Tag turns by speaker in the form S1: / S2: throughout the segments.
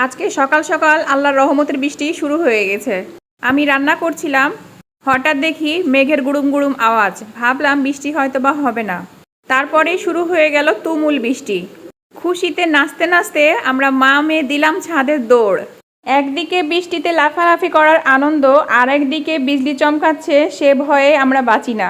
S1: আজকে সকাল সকাল আল্লাহর রহমতের বৃষ্টি শুরু হয়ে গেছে। আমি রান্না করছিলাম, হঠাৎ দেখি মেঘের গুড়ুম গুড়ুম আওয়াজ। ভাবলাম বৃষ্টি হয়তো বা হবে না। তারপরেই শুরু হয়ে গেল তুমুল বৃষ্টি। খুশিতে নাচতে নাচতে আমরা মা মেয়ে দিলাম ছাদের দৌড়। একদিকে বৃষ্টিতে লাফালাফি করার আনন্দ, আর একদিকে বিজলি চমকাচ্ছে, সে ভয়ে আমরা বাঁচি না।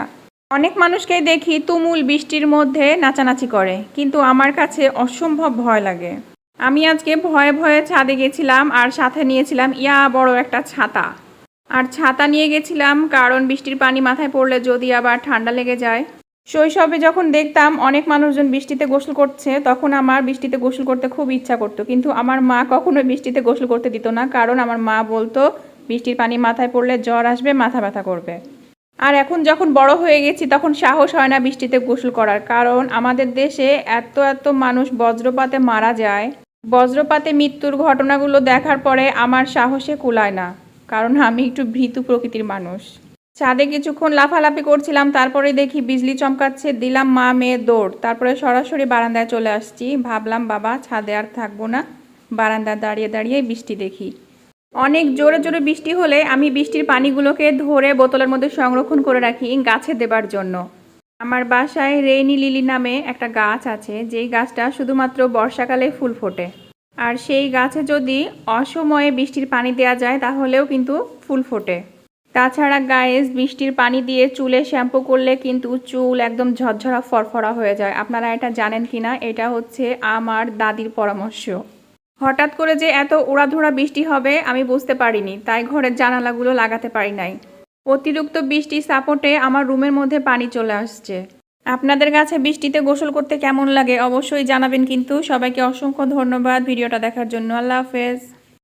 S1: অনেক মানুষকেই দেখি তুমুল বৃষ্টির মধ্যে নাচানাচি করে, কিন্তু আমার কাছে অসম্ভব ভয় লাগে। আমি আজকে ভয়ে ভয়ে ছাদে গেছিলাম, আর সাথে নিয়েছিলাম বড় একটা ছাতা। আর ছাতা নিয়ে গেছিলাম কারণ বৃষ্টির পানি মাথায় পড়লে যদি আবার ঠান্ডা লেগে যায়। শৈশবে যখন দেখতাম অনেক মানুষজন বৃষ্টিতে গোসল করছে, তখন আমার বৃষ্টিতে গোসল করতে খুব ইচ্ছা করতো, কিন্তু আমার মা কখনোই বৃষ্টিতে গোসল করতে দিত না, কারণ আমার মা বলতো বৃষ্টির পানি মাথায় পড়লে জ্বর আসবে, মাথা ব্যথা করবে। আর এখন যখন বড় হয়ে গেছি তখন সাহস হয় না বৃষ্টিতে গোসল করার, কারণ আমাদের দেশে এত এত মানুষ বজ্রপাতে মারা যায়। বজ্রপাতে মৃত্যুর ঘটনাগুলো দেখার পরে আমার সাহসে কুলায় না, কারণ আমি একটু ভীতু প্রকৃতির মানুষ। ছাদে কিছুক্ষণ লাফালাফি করছিলাম, তারপরে দেখি বিজলি চমকাচ্ছে, দিলাম মা মেয়ে দৌড়। তারপরে সরাসরি বারান্দায় চলে আসছি। ভাবলাম বাবা ছাদে আর থাকবো না, বারান্দায় দাঁড়িয়ে দাঁড়িয়ে বৃষ্টি দেখি। অনেক জোরে জোরে বৃষ্টি হলে আমি বৃষ্টির পানিগুলোকে ধরে বোতলের মধ্যে সংরক্ষণ করে রাখি গাছে দেবার জন্য। আমার বাসায় রেইনি লিলি নামে একটা গাছ আছে, যেই গাছটা শুধুমাত্র বর্ষাকালে ফুল ফোটে। আর সেই গাছে যদি অসময়ে বৃষ্টির পানি দেওয়া যায় তাহলেও কিন্তু ফুল ফোটে। তাছাড়া গায়ে বৃষ্টির পানি দিয়ে চুলে শ্যাম্পু করলে কিন্তু চুল একদম ঝরঝরা ফরফরা হয়ে যায়। আপনারা এটা জানেন কিনা, এটা হচ্ছে আমার দাদির পরামর্শ। হঠাৎ করে যে এত উড়াধুরা বৃষ্টি হবে আমি বুঝতে পারিনি, তাই ঘরের জানালাগুলো লাগাতে পারি নাই। অতিরিক্ত বৃষ্টির সাপোর্টে আমার রুমের মধ্যে পানি চলে আসছে। আপনাদের কাছে বৃষ্টিতে গোসল করতে কেমন লাগে অবশ্যই জানাবেন, কিন্তু সবাইকে অসংখ্য ধন্যবাদ ভিডিওটা দেখার জন্য। আল্লাহ হাফেজ।